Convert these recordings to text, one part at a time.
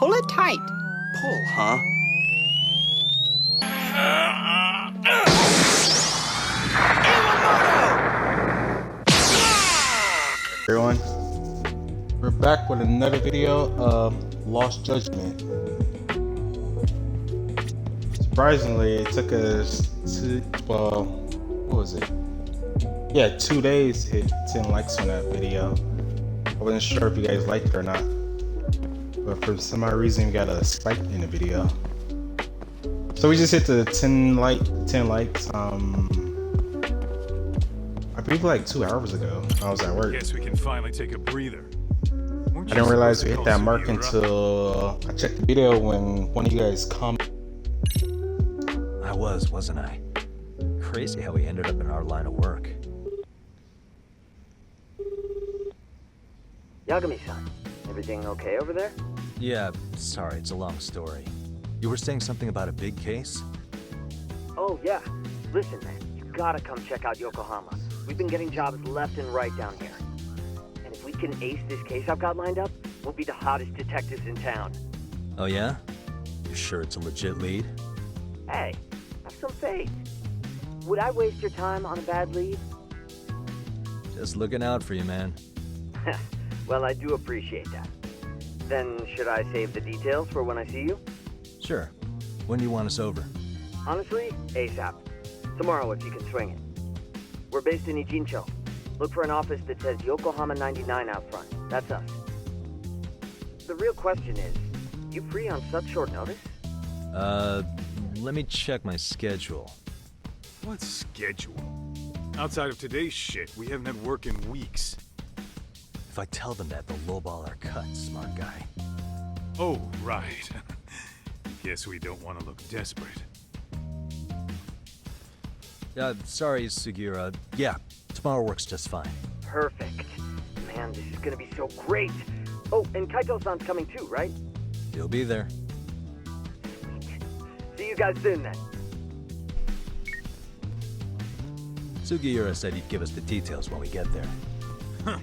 pull it tight. Pull, huh? Everyone, we're back with another video of Lost Judgment. Surprisingly, it took us what was it? Yeah, 2 days to hit 10 likes on that video. I wasn't sure if you guys liked it or not, but for some odd reason we got a spike in the video. So we just hit the 10 likes. I believe like 2 hours ago. I was at work. Guess we can finally take a breather. I didn't realize we hit that mark until I checked the video when one of you guys commented. I wasn't I? Crazy how we ended up in our line of work. Yagami-san, everything okay over there? Yeah, sorry, it's a long story. You were saying something about a big case? Oh, yeah. Listen, man, you gotta come check out Yokohama. We've been getting jobs left and right down here. And if we can ace this case I've got lined up, we'll be the hottest detectives in town. Oh yeah? You sure it's a legit lead? Hey, have some faith. Would I waste your time on a bad lead? Just looking out for you, man. Well, I do appreciate that. Then should I save the details for when I see you? Sure. When do you want us over? Honestly, ASAP. Tomorrow if you can swing it. We're based in Ijincho. Look for an office that says Yokohama 99 out front. That's us. The real question is, you free on such short notice? Let me check my schedule. What schedule? Outside of today's shit, we haven't had work in weeks. If I tell them that, they'll lowball our cut, smart guy. Oh, right. Guess we don't want to look desperate. Sorry, Sugiura. Yeah, tomorrow works just fine. Perfect. Man, this is gonna be so great. Oh, and Kaito-san's coming too, right? He'll be there. Sweet. See you guys soon then. Sugiura said he'd give us the details when we get there. Huh.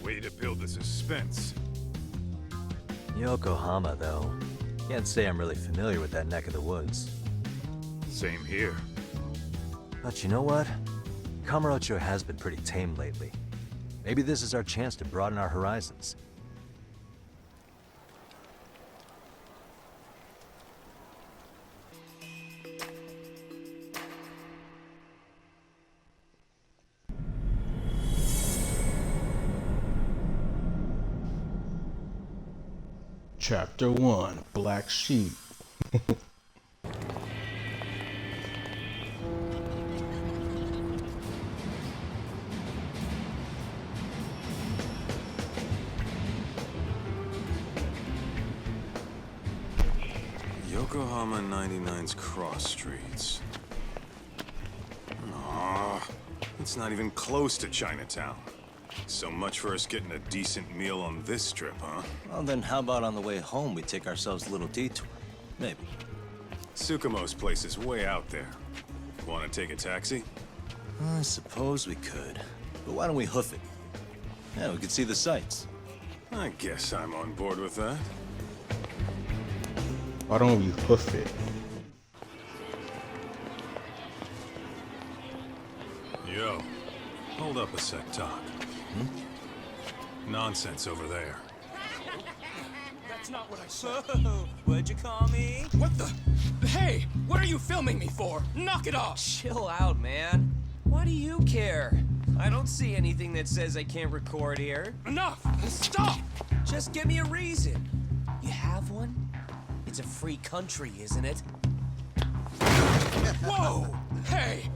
Way to build the suspense. Yokohama, though. Can't say I'm really familiar with that neck of the woods. Same here. But you know what? Kamurocho has been pretty tame lately. Maybe this is our chance to broaden our horizons. Chapter 1, Black Sheep. Yokohama 99's cross streets. Aw, it's not even close to Chinatown. So much for us getting a decent meal on this trip, huh? Well, then how about on the way home we take ourselves a little detour? Maybe. Tsukumo's place is way out there. Want to take a taxi? I suppose we could. But why don't we hoof it? Yeah, we could see the sights. I guess I'm on board with that. Why don't we hoof it? Yo, hold up a sec, Doc. Nonsense over there. That's not what I said. What'd you call me? What the? Hey, what are you filming me for? Knock it off! Chill out, man. Why do you care? I don't see anything that says I can't record here. Enough! Stop! Just give me a reason. You have one? It's a free country, isn't it? Whoa! Hey!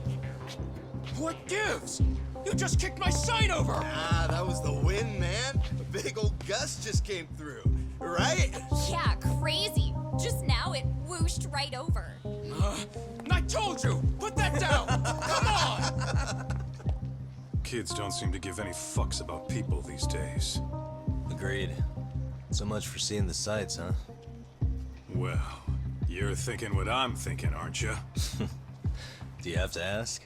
What gives? You just kicked my sign over! Ah, that was the wind, man. A big old gust just came through, right? Yeah, crazy. Just now it whooshed right over. I told you! Put that down! Come on! Kids don't seem to give any fucks about people these days. Agreed. So much for seeing the sights, huh? Well, you're thinking what I'm thinking, aren't you? Do you have to ask?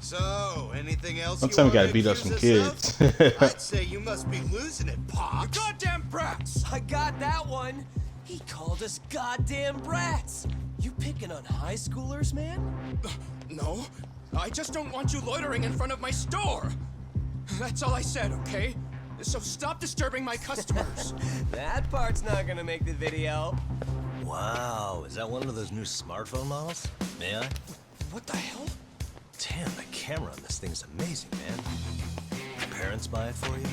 So, anything else Don't you tell me you wanna gotta beat up some accuse us kids. of? I'd say you must be losing it, You Pops. goddamn brats! I got that one. He called us goddamn brats. You picking on high schoolers, man? No, I just don't want you loitering in front of my store. That's all I said, okay? So stop disturbing my customers. That part's not gonna make the video. Wow, is that one of those new smartphone models? May I? What the hell? Damn, the camera on this thing's amazing, man. Your parents buy it for you?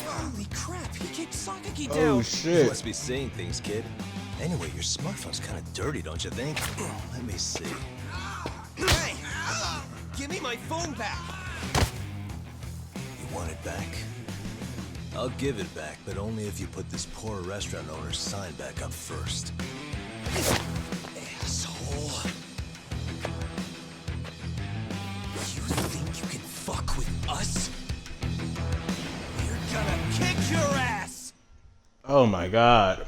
Holy crap, he kicked Sakaki Oh down. You shit. must be seeing things, kid. Anyway, your smartphone's kind of dirty, don't you think? Let me see. Hey, give me my phone back. You want it back? I'll give it back, but only if you put this poor restaurant owner's sign back up first. Asshole. You think you can fuck with us? We're gonna kick your ass! Oh my god.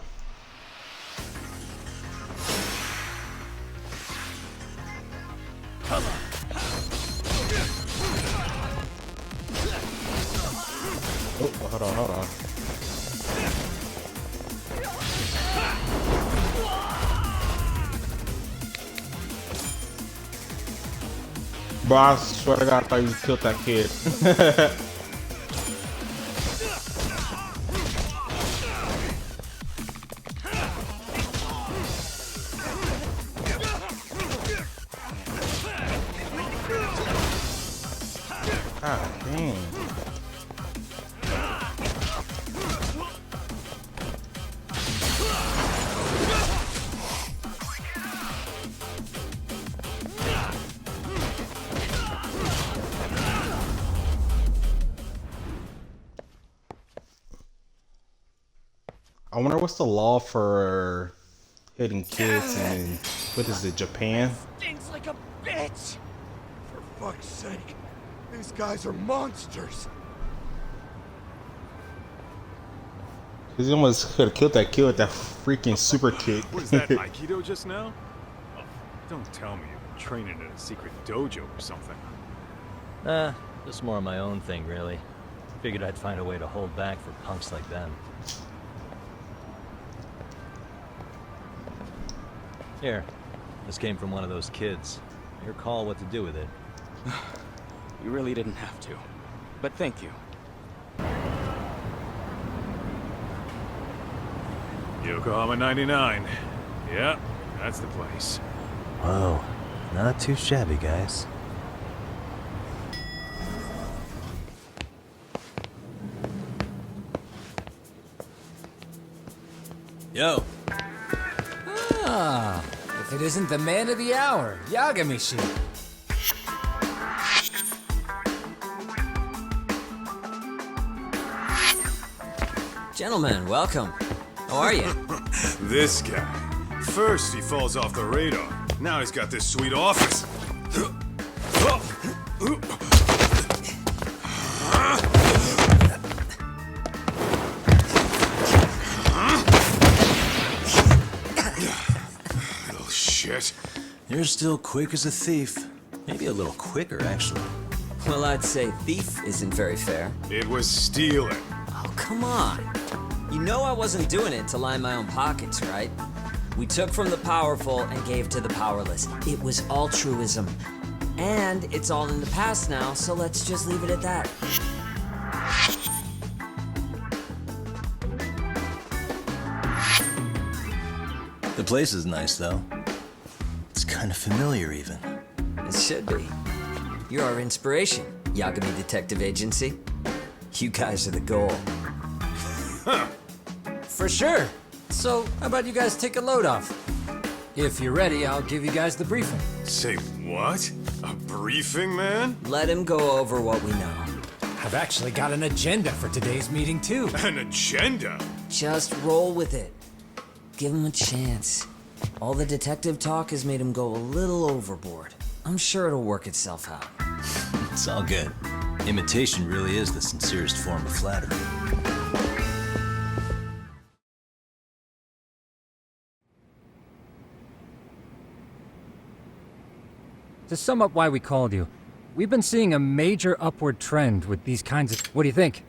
Oh, hold on, hold on. Bro, I swear to God, I thought you killed that kid. God damn. I wonder what's the law for hitting kids in, what is it, Japan? Stinks like a bitch! For fuck's sake, these guys are monsters. He almost could have killed that kid with that freaking super kick. Was that Aikido just now? Oh, don't tell me you've been training in a secret dojo or something. Just more of my own thing, really. Figured I'd find a way to hold back for punks like them. Here, this came from one of those kids. Your call what to do with it. You really didn't have to. But thank you. Yokohama 99. Yeah, that's the place. Whoa, not too shabby, guys. Yo, Ah, if it isn't the man of the hour, Yagamishi. Gentlemen, welcome. How are you? This guy. First he falls off the radar. Now he's got this sweet office. Little shit. you're still quick as a thief. Maybe a little quicker, actually. Well, I'd say thief isn't very fair. It was stealing. Oh, come on. You know I wasn't doing it to line my own pockets, right? We took from the powerful and gave to the powerless. It was altruism. And it's all in the past now, so let's just leave it at that. The place is nice, though. It's kind of familiar, even. It should be. You're our inspiration, Yagami Detective Agency. You guys are the goal. For sure. So, how about you guys take a load off? If you're ready, I'll give you guys the briefing. Say what? A briefing, man? Let him go over what we know. I've actually got an agenda for today's meeting, too. An agenda? Just roll with it. Give him a chance. All the detective talk has made him go a little overboard. I'm sure it'll work itself out. It's all good. Imitation really is the sincerest form of flattery. To sum up why we called you, we've been seeing a major upward trend with these kinds of... What do you think?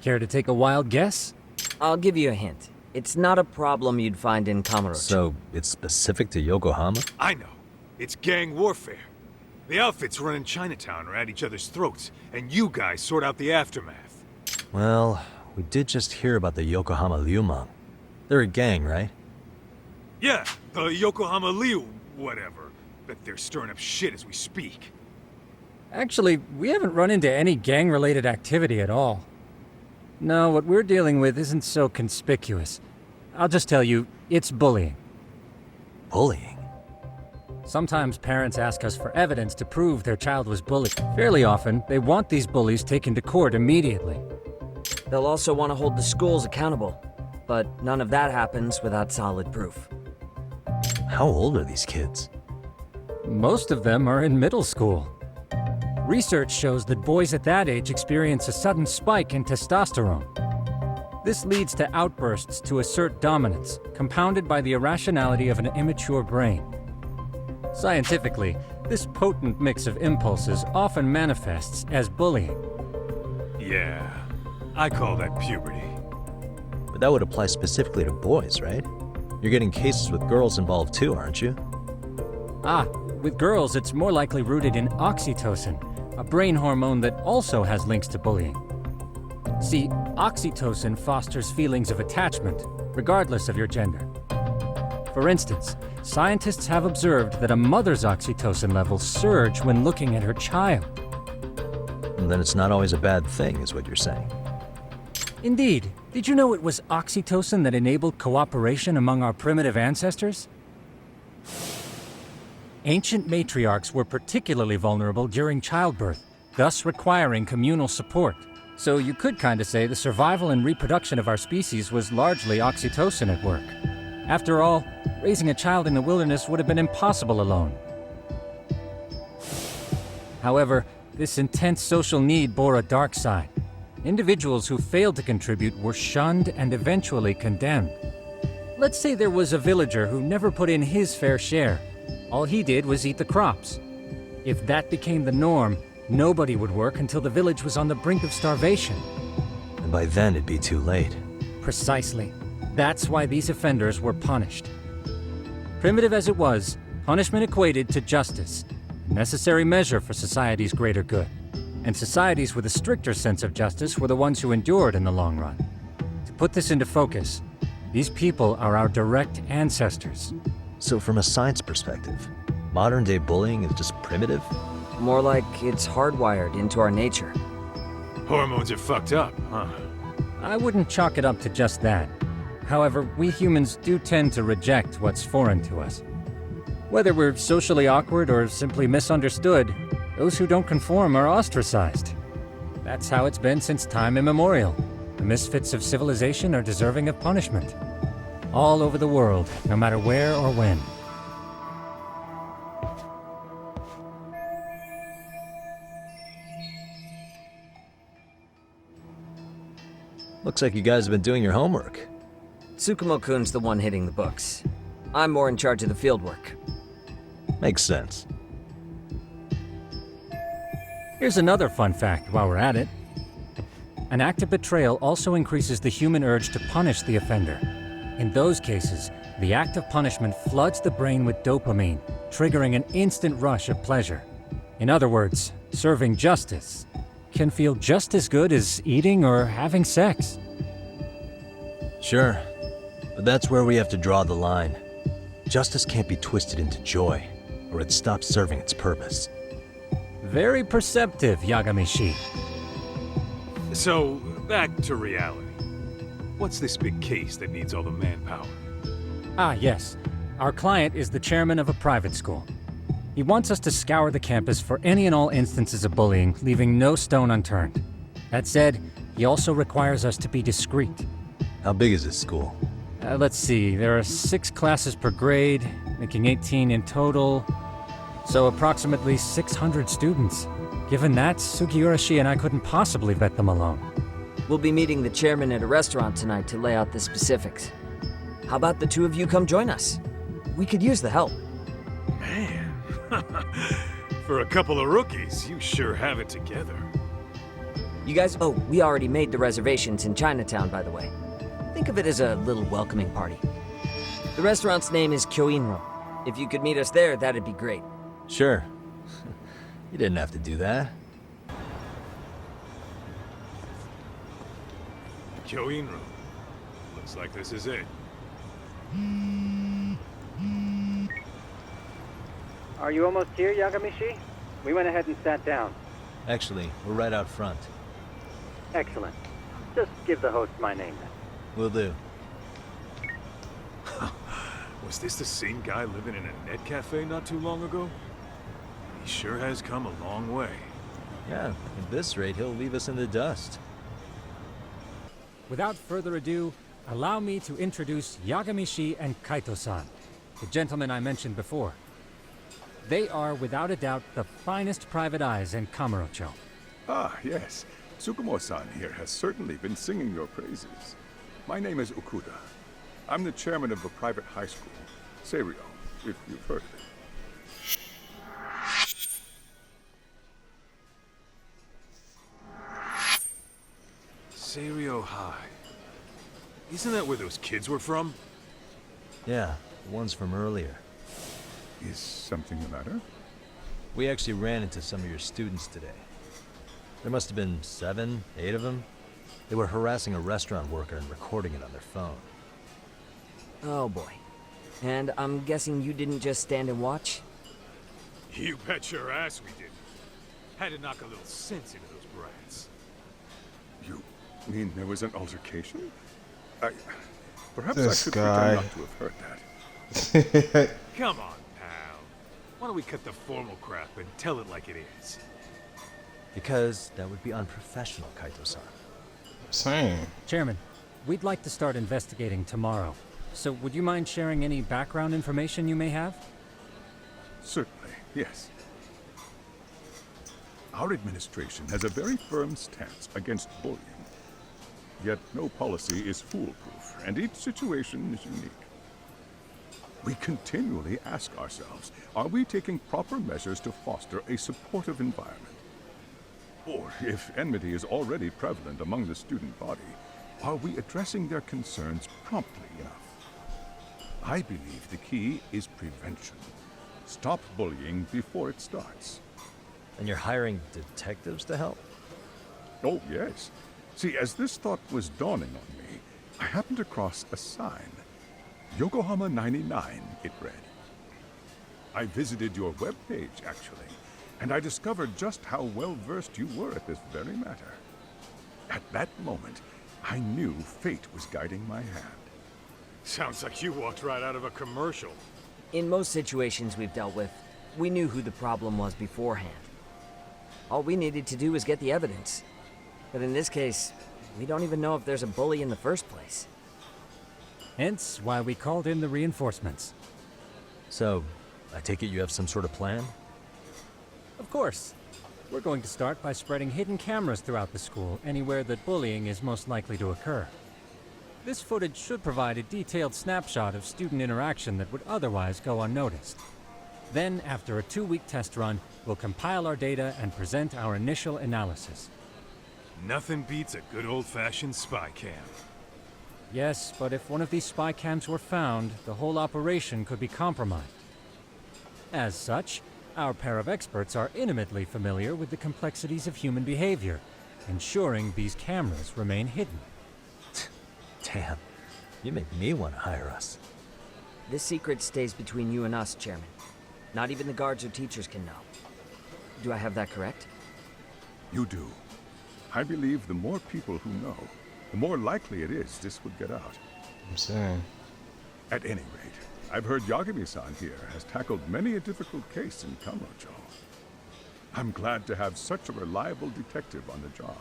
Care to take a wild guess? I'll give you a hint. It's not a problem you'd find in Kamurocho. So, it's specific to Yokohama? I know. It's gang warfare. The outfits running Chinatown are at each other's throats, and you guys sort out the aftermath. Well, we did just hear about the Yokohama Liumang. They're a gang, right? Yeah, the Yokohama Liu, whatever. Bet they're stirring up shit as we speak. Actually, we haven't run into any gang-related activity at all. No, what we're dealing with isn't so conspicuous. I'll just tell you, it's bullying. Bullying? Sometimes parents ask us for evidence to prove their child was bullied. Fairly often, they want these bullies taken to court immediately. They'll also want to hold the schools accountable, but none of that happens without solid proof. How old are these kids? Most of them are in middle school. Research shows that boys at that age experience a sudden spike in testosterone. This leads to outbursts to assert dominance, compounded by the irrationality of an immature brain. Scientifically, this potent mix of impulses often manifests as bullying. Yeah, I call that puberty. But that would apply specifically to boys, right? You're getting cases with girls involved too, aren't you? With girls, it's more likely rooted in oxytocin, a brain hormone that also has links to bullying. See, oxytocin fosters feelings of attachment, regardless of your gender. For instance, scientists have observed that a mother's oxytocin levels surge when looking at her child. And then it's not always a bad thing, is what you're saying. Indeed. Did you know it was oxytocin that enabled cooperation among our primitive ancestors? Ancient matriarchs were particularly vulnerable during childbirth, thus requiring communal support. So you could kinda say the survival and reproduction of our species was largely oxytocin at work. After all, raising a child in the wilderness would have been impossible alone. However, this intense social need bore a dark side. Individuals who failed to contribute were shunned and eventually condemned. Let's say there was a villager who never put in his fair share. All he did was eat the crops. If that became the norm, nobody would work until the village was on the brink of starvation. And by then it'd be too late. Precisely. That's why these offenders were punished. Primitive as it was, punishment equated to justice, a necessary measure for society's greater good. And societies with a stricter sense of justice were the ones who endured in the long run. To put this into focus, these people are our direct ancestors. So from a science perspective, modern-day bullying is just primitive? More like it's hardwired into our nature. Hormones are fucked up, huh? I wouldn't chalk it up to just that. However, we humans do tend to reject what's foreign to us. Whether we're socially awkward or simply misunderstood, those who don't conform are ostracized. That's how it's been since time immemorial. The misfits of civilization are deserving of punishment. All over the world, no matter where or when. Looks like you guys have been doing your homework. Tsukumo-kun's the one hitting the books. I'm more in charge of the fieldwork. Makes sense. Here's another fun fact while we're at it. An act of betrayal also increases the human urge to punish the offender. In those cases, the act of punishment floods the brain with dopamine, triggering an instant rush of pleasure. In other words, serving justice can feel just as good as eating or having sex. Sure, but that's where we have to draw the line. Justice can't be twisted into joy, or it stops serving its purpose. Very perceptive, Yagami-shi. So, back to reality. What's this big case that needs all the manpower? Yes. Our client is the chairman of a private school. He wants us to scour the campus for any and all instances of bullying, leaving no stone unturned. That said, he also requires us to be discreet. How big is this school? Let's see, there are 6 classes per grade, making 18 in total. So approximately 600 students. Given that, Sugiurashi and I couldn't possibly vet them alone. We'll be meeting the chairman at a restaurant tonight to lay out the specifics. How about the two of you come join us? We could use the help. Man, For a couple of rookies, you sure have it together. You guys, oh, we already made the reservations in Chinatown, by the way. Think of it as a little welcoming party. The restaurant's name is Kyoinro. If you could meet us there, that'd be great. Sure. You didn't have to do that. Kyoinro. Looks like this is it. Are you almost here, Yagamishi? We went ahead and sat down. Actually, we're right out front. Excellent. Just give the host my name then. Will do. Was this the same guy living in a net cafe not too long ago? He sure has come a long way. Yeah, at this rate, he'll leave us in the dust. Without further ado, allow me to introduce Yagamishi and Kaito-san, the gentlemen I mentioned before. They are, without a doubt, the finest private eyes in Kamurocho. Ah, yes. Tsukumo-san here has certainly been singing your praises. My name is Okuda. I'm the chairman of a private high school, Seiryo, if you've heard of it. Seiryo High. Isn't that where those kids were from? Yeah, the ones from earlier. Is something the matter? We actually ran into some of your students today. There must have been 7, 8 of them. They were harassing a restaurant worker and recording it on their phone. Oh boy. And I'm guessing you didn't just stand and watch? You bet your ass we did. Had to knock a little sense into those brats. You mean there was an altercation? Perhaps This I should guy. pretend not to have heard that. Come on, pal. Why don't we cut the formal crap and tell it like it is? Because that would be unprofessional, Kaito-san. Same. Chairman, we'd like to start investigating tomorrow. So would you mind sharing any background information you may have? Certainly, yes. Our administration has a very firm stance against bullying. Yet no policy is foolproof, and each situation is unique. We continually ask ourselves, are we taking proper measures to foster a supportive environment? Or, if enmity is already prevalent among the student body, are we addressing their concerns promptly enough? I believe the key is prevention. Stop bullying before it starts. And you're hiring detectives to help? Oh, yes. See, as this thought was dawning on me, I happened across a sign. Yokohama 99, it read. I visited your webpage, actually, and I discovered just how well-versed you were at this very matter. At that moment, I knew fate was guiding my hand. Sounds like you walked right out of a commercial. In most situations we've dealt with, we knew who the problem was beforehand. All we needed to do was get the evidence. But in this case, we don't even know if there's a bully in the first place. Hence why we called in the reinforcements. So, I take it you have some sort of plan? Of course. We're going to start by spreading hidden cameras throughout the school, anywhere that bullying is most likely to occur. This footage should provide a detailed snapshot of student interaction that would otherwise go unnoticed. Then, after a 2-week test run, we'll compile our data and present our initial analysis. Nothing beats a good old-fashioned spy cam. Yes, but if one of these spy cams were found, the whole operation could be compromised. As such, our pair of experts are intimately familiar with the complexities of human behavior, ensuring these cameras remain hidden. Damn, you make me want to hire us. This secret stays between you and us, Chairman. Not even the guards or teachers can know. Do I have that correct? You do. I believe the more people who know, the more likely it is this would get out. I'm saying. At any rate, I've heard Yagami-san here has tackled many a difficult case in Kamurocho. I'm glad to have such a reliable detective on the job.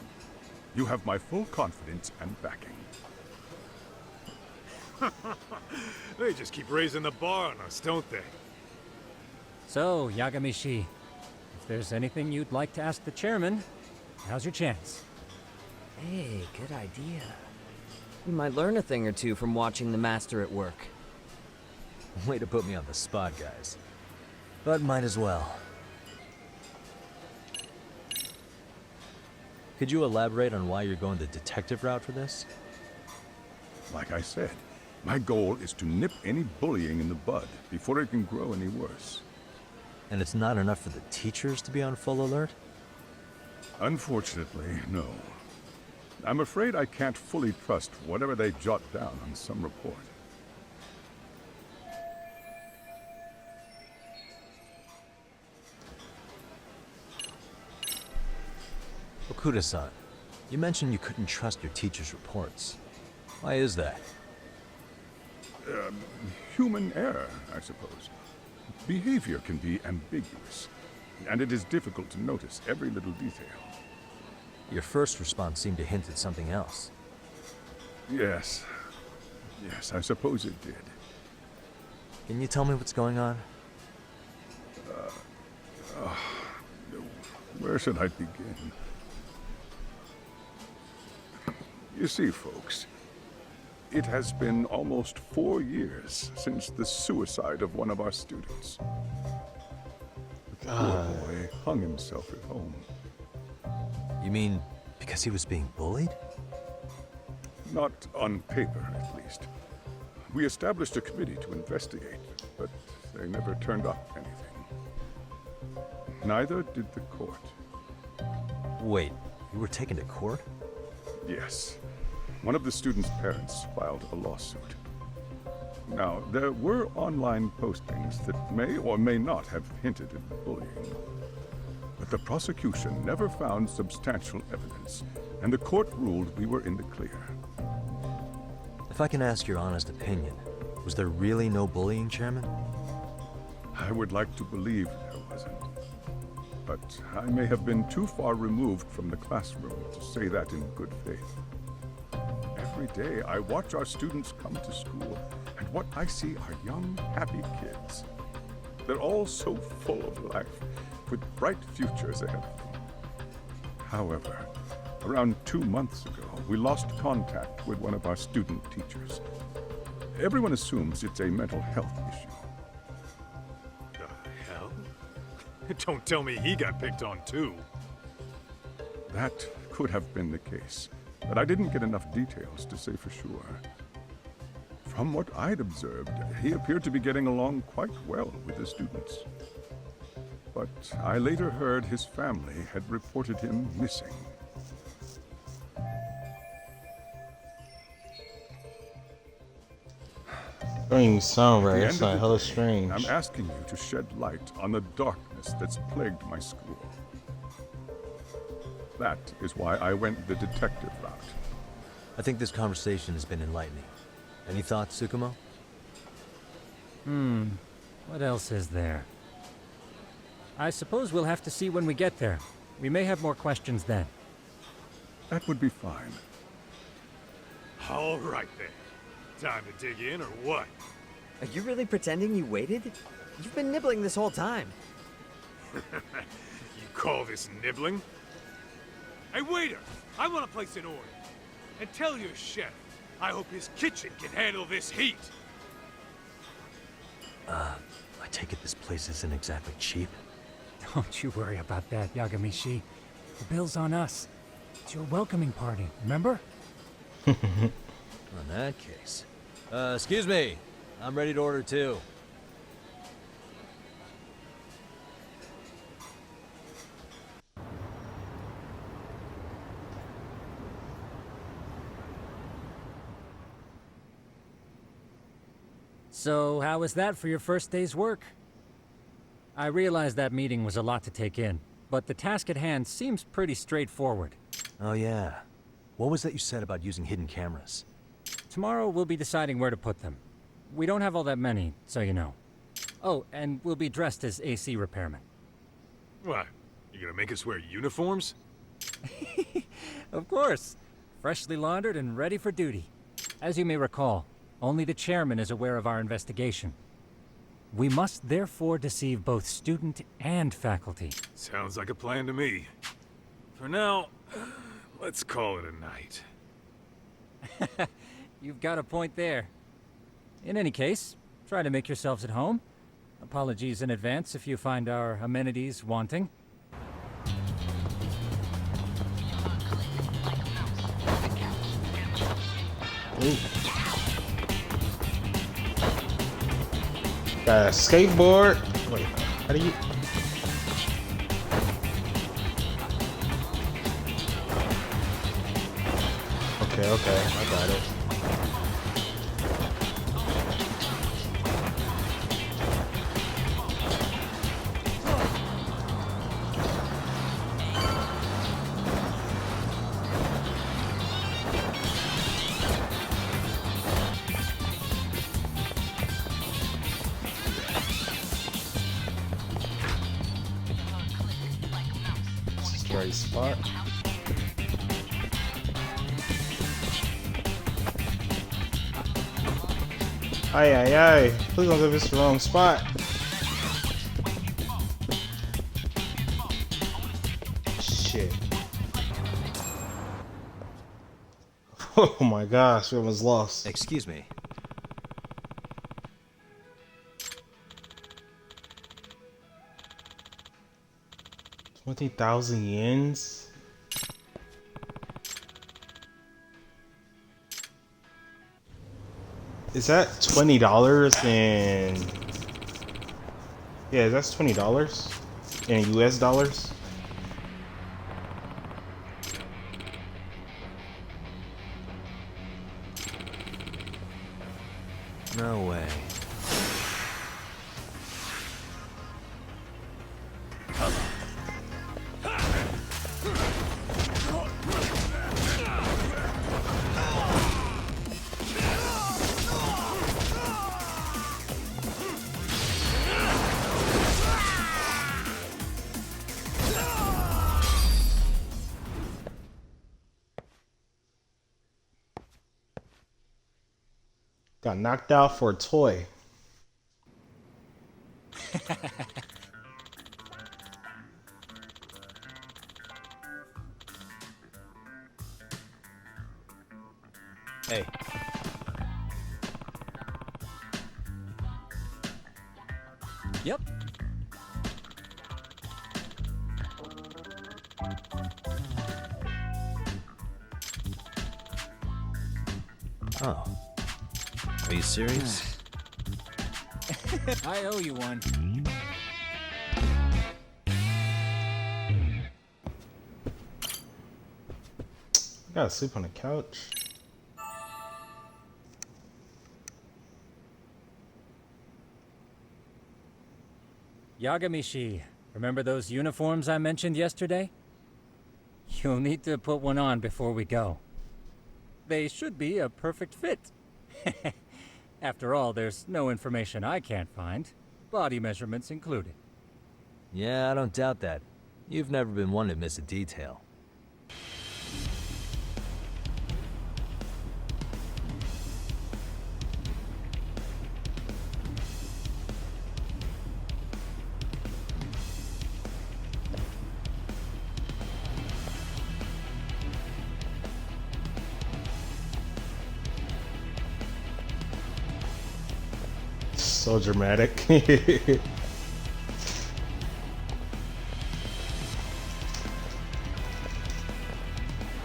You have my full confidence and backing. They just keep raising the bar on us, don't they? So, Yagamishi, if there's anything you'd like to ask the chairman, now's your chance. Hey, good idea. You might learn a thing or two from watching the master at work. Way to put me on the spot, guys. But might as well. Could you elaborate on why you're going the detective route for this? Like I said, my goal is to nip any bullying in the bud before it can grow any worse. And it's not enough for the teachers to be on full alert? Unfortunately, no. I'm afraid I can't fully trust whatever they jot down on some report. Okuda-san, you mentioned you couldn't trust your teacher's reports. Why is that? Human error, I suppose. Behavior can be ambiguous, and it is difficult to notice every little detail. Your first response seemed to hint at something else. Yes. Yes, I suppose it did. Can you tell me what's going on? Where should I begin? You see, folks, it has been almost 4 years since the suicide of one of our students. The poor boy hung himself at home. You mean because he was being bullied? Not on paper, at least. We established a committee to investigate, but they never turned up anything. Neither did the court. Wait, you were taken to court? Yes. One of the students' parents filed a lawsuit. Now, there were online postings that may or may not have hinted at bullying. But the prosecution never found substantial evidence, and the court ruled we were in the clear. If I can ask your honest opinion, was there really no bullying, Chairman? I would like to believe there wasn't. But I may have been too far removed from the classroom to say that in good faith. Every day I watch our students come to school, and what I see are young, happy kids. They're all so full of life, with bright futures ahead of them. However, around 2 months ago, we lost contact with one of our student teachers. Everyone assumes it's a mental health issue. The hell? Don't tell me he got picked on too. That could have been the case, but I didn't get enough details to say for sure. From what I'd observed, he appeared to be getting along quite well with the students. But I later heard his family had reported him missing. Don't even sound right. At the That's end of like the hella day, strange. I'm asking you to shed light on the darkness that's plagued my school. That is why I went the detective route. I think this conversation has been enlightening. Any thoughts, Tsukumo? What else is there? I suppose we'll have to see when we get there. We may have more questions then. That would be fine. All right then. Time to dig in or what? Are you really pretending you waited? You've been nibbling this whole time. You call this nibbling? Hey, waiter! I want to place an order. And tell your chef, I hope his kitchen can handle this heat. I take it this place isn't exactly cheap? Don't you worry about that, Yagamishi. The bill's on us. It's your welcoming party, remember? In that case. Excuse me. I'm ready to order too. So, how was that for your first day's work? I realize that meeting was a lot to take in, but the task at hand seems pretty straightforward. Oh yeah. What was that you said about using hidden cameras? Tomorrow we'll be deciding where to put them. We don't have all that many, so you know. Oh, and we'll be dressed as AC repairmen. What? You gonna make us wear uniforms? Of course. Freshly laundered and ready for duty. As you may recall, only the chairman is aware of our investigation. We must therefore deceive both student and faculty. Sounds like a plan to me. For now, let's call it a night. You've got a point there. In any case, try to make yourselves at home. Apologies in advance if you find our amenities wanting. Ooh. Got a skateboard. Wait, how do you? Okay, I got it. This is the right spot. Aye. Please don't give us the wrong spot. Shit. Oh my gosh, we almost lost. Excuse me. 20,000 yens? Is that $20 in... Yeah, that's $20 in US dollars? No way. Got knocked out for a toy. Hey. Yep. Oh. Are you serious? I owe you one. I gotta sleep on the couch. Yagamishi, remember those uniforms I mentioned yesterday? You'll need to put one on before we go. They should be a perfect fit. After all, there's no information I can't find, body measurements included. Yeah, I don't doubt that. You've never been one to miss a detail. So dramatic.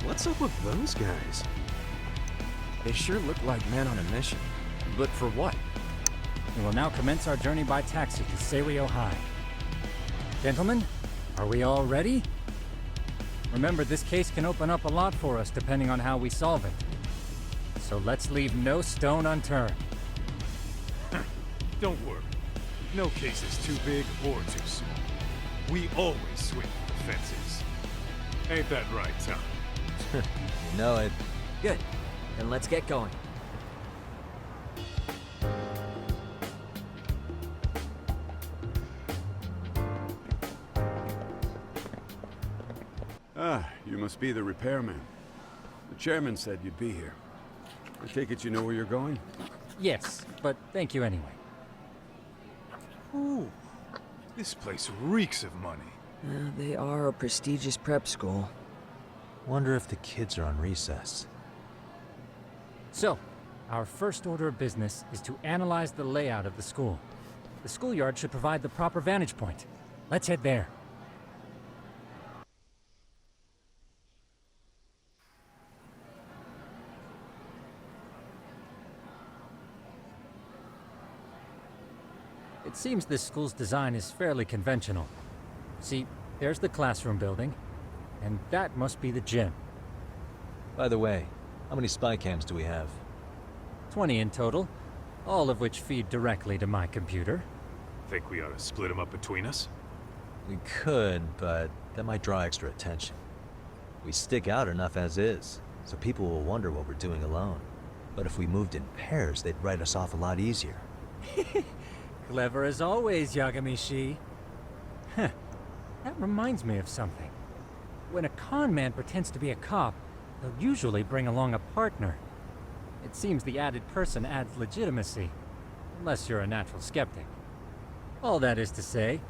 What's up with those guys? They sure look like men on a mission. But for what? We will now commence our journey by taxi to Seiryo High. Gentlemen, are we all ready? Remember, this case can open up a lot for us depending on how we solve it. So let's leave no stone unturned. Don't worry. No case is too big or too small. We always swing for the fences. Ain't that right, Tom? You know it. Good. Then let's get going. Ah, you must be the repairman. The chairman said you'd be here. I take it you know where you're going? Yes, but thank you anyway. Ooh, this place reeks of money. They are a prestigious prep school. Wonder if the kids are on recess. So, our first order of business is to analyze the layout of the school. The schoolyard should provide the proper vantage point. Let's head there. It seems this school's design is fairly conventional. See, there's the classroom building, and that must be the gym. By the way, how many spy cams do we have? 20 in total, all of which feed directly to my computer. Think we ought to split them up between us? We could, but that might draw extra attention. We stick out enough as is, so people will wonder what we're doing alone. But if we moved in pairs, they'd write us off a lot easier. Clever as always, Yagami-shi. Huh. That reminds me of something. When a con man pretends to be a cop, they'll usually bring along a partner. It seems the added person adds legitimacy, unless you're a natural skeptic. All that is to say,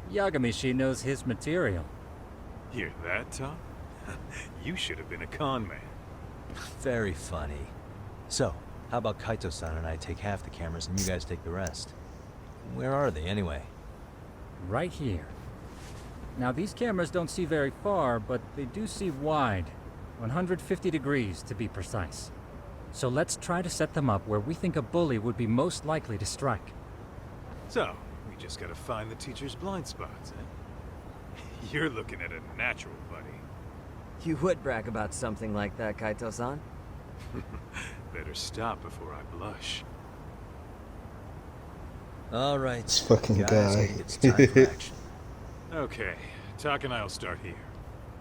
Yagami-shi knows his material. Hear that, Tom? You should have been a con man. Very funny. So, how about Kaito-san and I take half the cameras and you guys take the rest? Where are they, anyway? Right here. Now, these cameras don't see very far, but they do see wide. 150 degrees, to be precise. So let's try to set them up where we think a bully would be most likely to strike. So, we just gotta find the teacher's blind spots, eh? You're looking at a natural, buddy. You would brag about something like that, Kaito-san. Better stop before I blush. All right, This fucking guys, guy. I think it's time for action. Okay, Tak and I'll start here.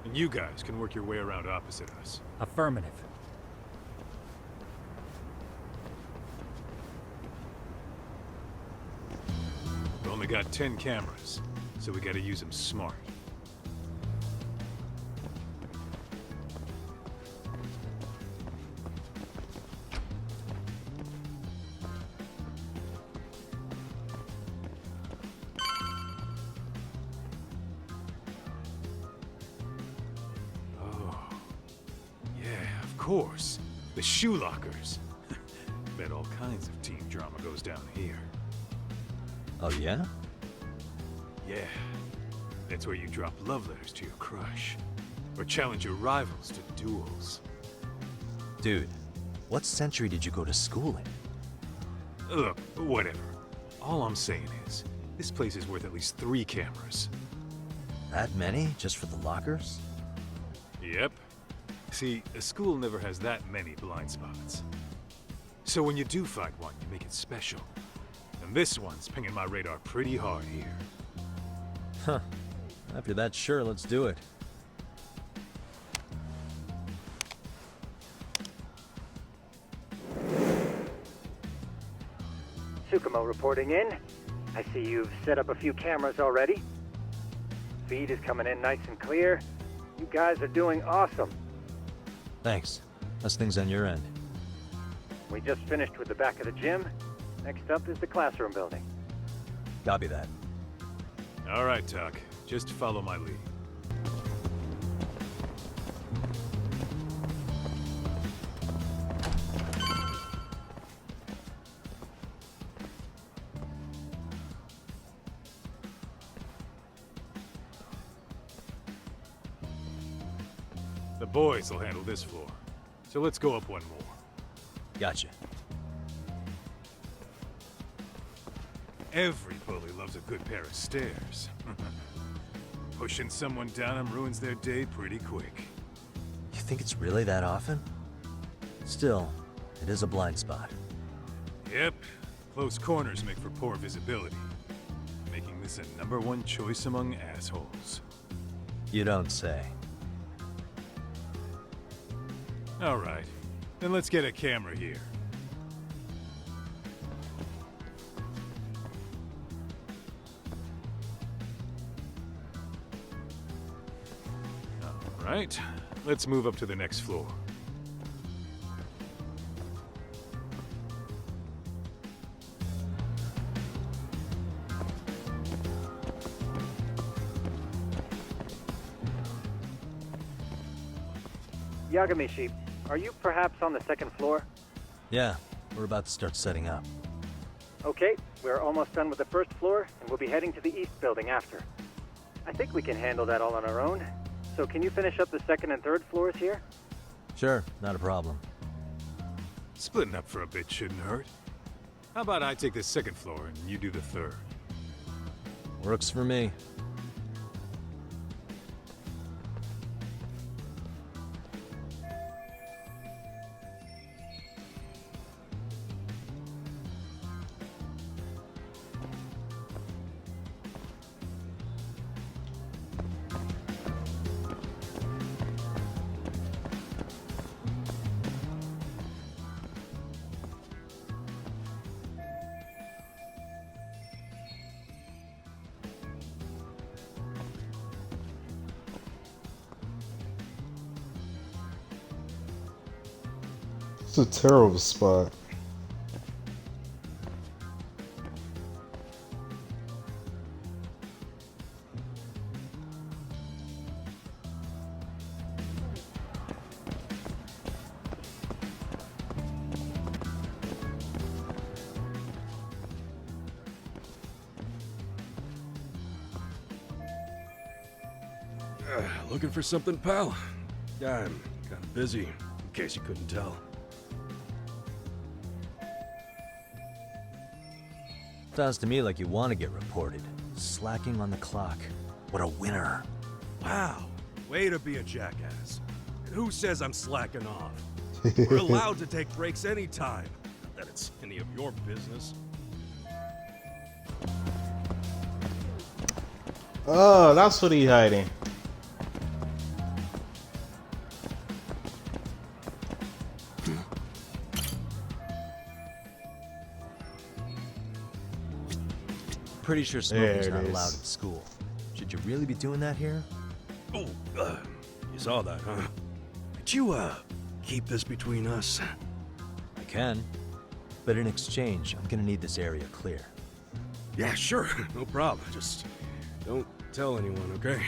And you guys can work your way around opposite us. Affirmative. We've only got 10 cameras, so we gotta use them smart. Of course, the shoe lockers. Bet all kinds of team drama goes down here. Oh, yeah? Yeah, that's where you drop love letters to your crush, or challenge your rivals to duels. Dude, what century did you go to school in? Look, whatever. All I'm saying is, this place is worth at least 3 cameras. That many, just for the lockers? Yep. See, a school never has that many blind spots. So when you do find one, you make it special. And this one's pinging my radar pretty hard here. Huh. After that, sure, let's do it. Tsukumo reporting in. I see you've set up a few cameras already. Feed is coming in nice and clear. You guys are doing awesome. Thanks. How's things on your end? We just finished with the back of the gym. Next up is the classroom building. Copy that. All right, Tak. Just follow my lead. The boys will handle this floor. So let's go up one more. Gotcha. Every bully loves a good pair of stairs. Pushing someone down them ruins their day pretty quick. You think it's really that often? Still, it is a blind spot. Yep. Close corners make for poor visibility, making this a #1 choice among assholes. You don't say. All right. Then let's get a camera here. All right. Let's move up to the next floor. Yagami-shi, are you perhaps on the second floor? Yeah, we're about to start setting up. Okay, we're almost done with the first floor, and we'll be heading to the east building after. I think we can handle that all on our own. So can you finish up the second and third floors here? Sure, not a problem. Splitting up for a bit shouldn't hurt. How about I take the second floor and you do the third? Works for me. It's a terrible spot. Looking for something, pal? Yeah, I'm kind of busy, in case you couldn't tell. Sounds to me like you want to get reported. Slacking on the clock. What a winner. Wow, way to be a jackass. And who says I'm slacking off? We're allowed to take breaks anytime. Not that it's any of your business. Oh, that's what he's hiding. Pretty sure smoking's not allowed at school. Should you really be doing that here? Oh, you saw that, huh? Could you, keep this between us? I can. But in exchange, I'm gonna need this area clear. Yeah, sure. No problem. Just don't tell anyone, okay?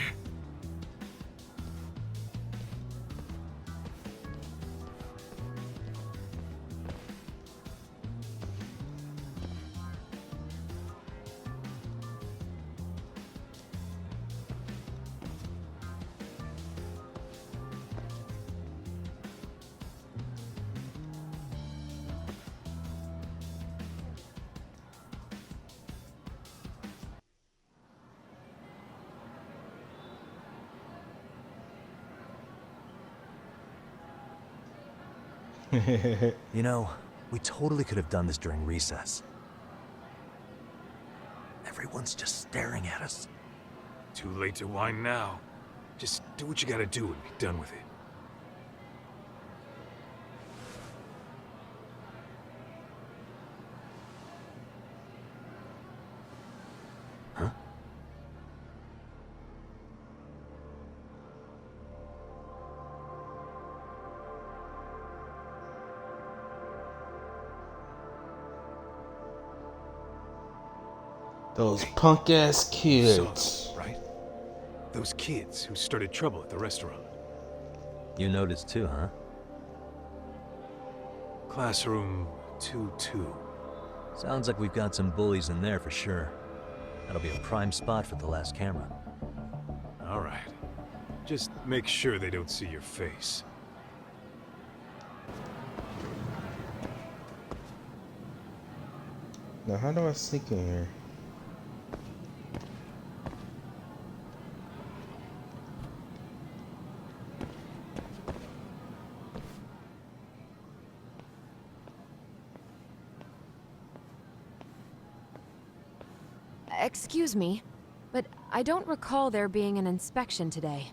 You know, we totally could have done this during recess. Everyone's just staring at us. Too late to whine now. Just do what you gotta do and be done with it. Huh? Those punk ass kids. Saw them, right? Those kids who started trouble at the restaurant. You noticed too, huh? Classroom 2-2. Sounds like we've got some bullies in there for sure. That'll be a prime spot for the last camera. All right. Just make sure they don't see your face. Now, how do I sneak in here? Excuse me, but I don't recall there being an inspection today.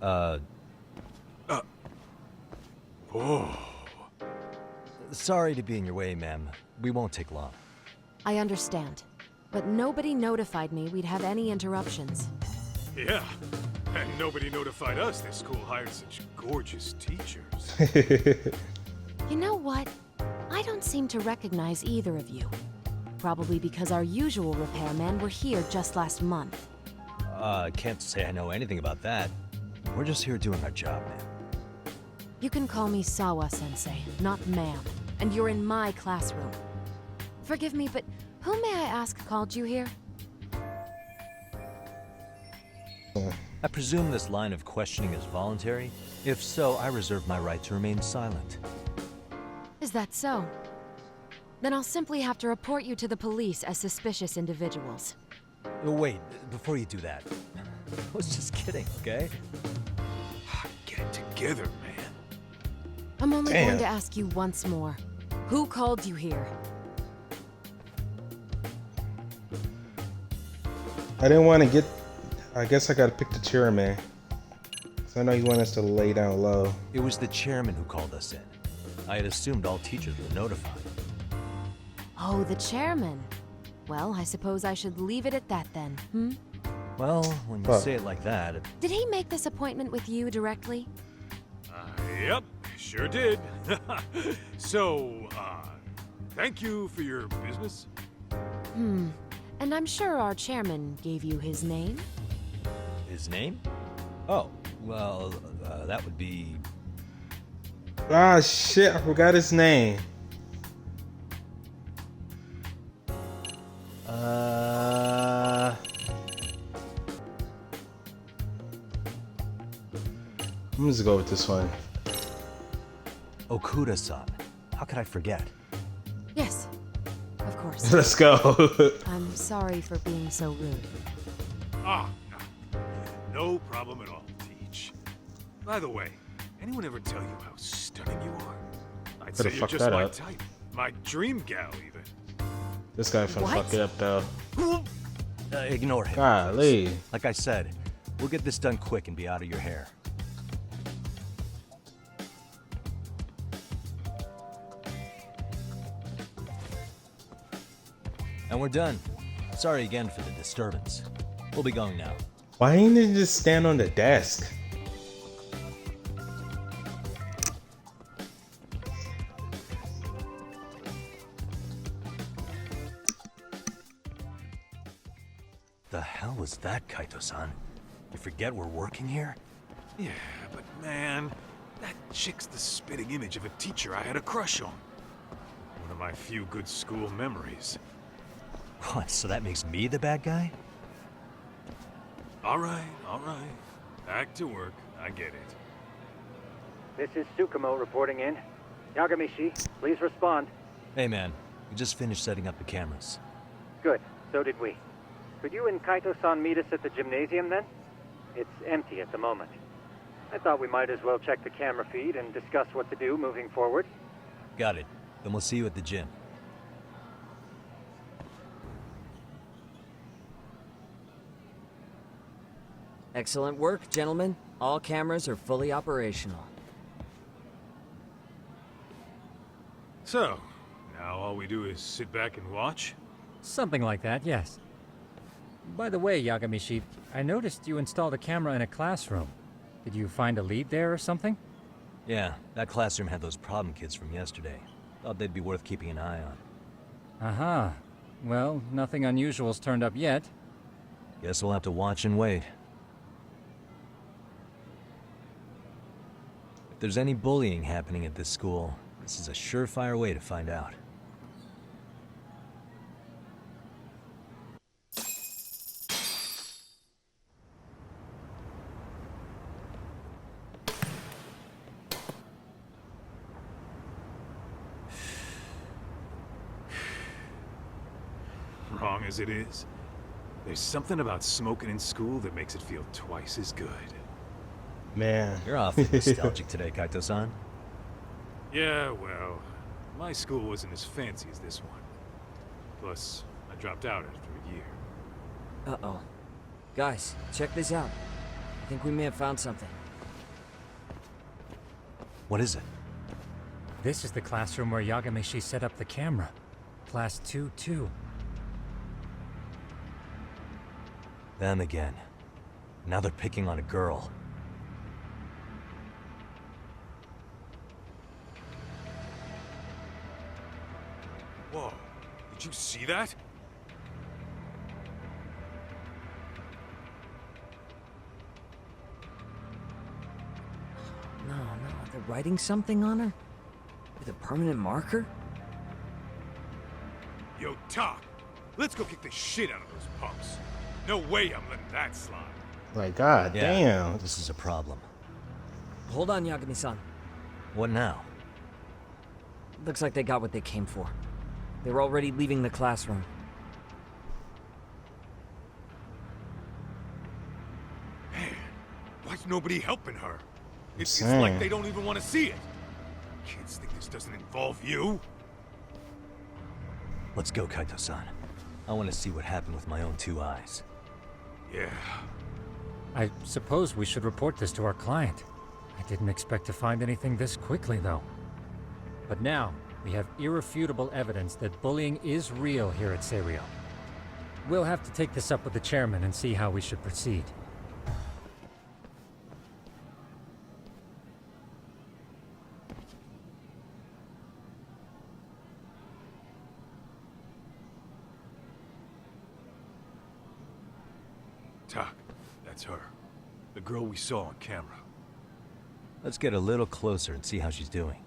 Oh. Sorry to be in your way, ma'am. We won't take long. I understand, but nobody notified me we'd have any interruptions. Yeah, and nobody notified us this school hired such gorgeous teachers. You know what? I don't seem to recognize either of you. Probably because our usual repairmen were here just last month. Can't say I know anything about that. We're just here doing our job, ma'am. You can call me Sawa-sensei, not ma'am, and you're in my classroom. Forgive me, but who may I ask called you here? I presume this line of questioning is voluntary? If so, I reserve my right to remain silent. Is that so? Then I'll simply have to report you to the police as suspicious individuals. Oh, wait, before you do that, I was just kidding, okay? Get it together, man. I'm only Damn. going to ask you once more. Who called you here? I didn't want to get. I guess I gotta pick the chairman. So I know he wanted us to lay down low. It was the chairman who called us in. I had assumed all teachers were notified. Oh, the chairman. Well, I suppose I should leave it at that then, hmm? Well, when you say it like that, Did he make this appointment with you directly? Yep, sure did. So, thank you for your business. And I'm sure our chairman gave you his name? His name? Oh, well, that would be... Ah, shit, I forgot his name. I'm just go with this one. Okuda-san. How could I forget? Yes, of course. Let's go. I'm sorry for being so rude. Ah, no problem at all, Teach. By the way, anyone ever tell you how stunning you are? I'd Better say you're fuck just that my up. type. My dream gal, even. This guy finna fuck it up though. Ignore him. Golly. Like I said, we'll get this done quick and be out of your hair. And we're done. Sorry again for the disturbance. We'll be going now. Why didn't he just stand on the desk? The hell was that, Kaito-san? You forget we're working here? Yeah, but man, that chick's the spitting image of a teacher I had a crush on. One of my few good school memories. What, so that makes me the bad guy? All right. Back to work. I get it. This is Tsukumo reporting in. Yagami-shi, please respond. Hey man, we just finished setting up the cameras. Good, so did we. Could you and Kaito-san meet us at the gymnasium then? It's empty at the moment. I thought we might as well check the camera feed and discuss what to do moving forward. Got it. Then we'll see you at the gym. Excellent work, gentlemen. All cameras are fully operational. So, now all we do is sit back and watch? Something like that, yes. By the way, Yagami-shi, I noticed you installed a camera in a classroom. Did you find a lead there or something? Yeah, that classroom had those problem kids from yesterday. Thought they'd be worth keeping an eye on. Aha. Well, nothing unusual's turned up yet. Guess we'll have to watch and wait. If there's any bullying happening at this school, this is a surefire way to find out. Wrong as it is, there's something about smoking in school that makes it feel twice as good. Man. You're awfully nostalgic today, Kaito-san. Yeah, well, my school wasn't as fancy as this one. Plus, I dropped out after a year. Uh-oh. Guys, check this out. I think we may have found something. What is it? This is the classroom where Yagami-shi set up the camera. Class 2-2. Them again. Now they're picking on a girl. Whoa, did you see that? No, they're writing something on her? With a permanent marker? Yo, Talk, let's go kick the shit out of those punks. No way I'm letting that slide. Like, god damn. This is a problem. Hold on, Yagami-san. What now? Looks like they got what they came for. They're already leaving the classroom. Why's nobody helping her? It's Insane. like they don't even want to see it. Kids think this doesn't involve you? Let's go, Kaito-san. I want to see what happened with my own 2 eyes. Yeah. I suppose we should report this to our client. I didn't expect to find anything this quickly, though. But now, we have irrefutable evidence that bullying is real here at Seiryo. We'll have to take this up with the chairman and see how we should proceed. Tak, that's her. The girl we saw on camera. Let's get a little closer and see how she's doing.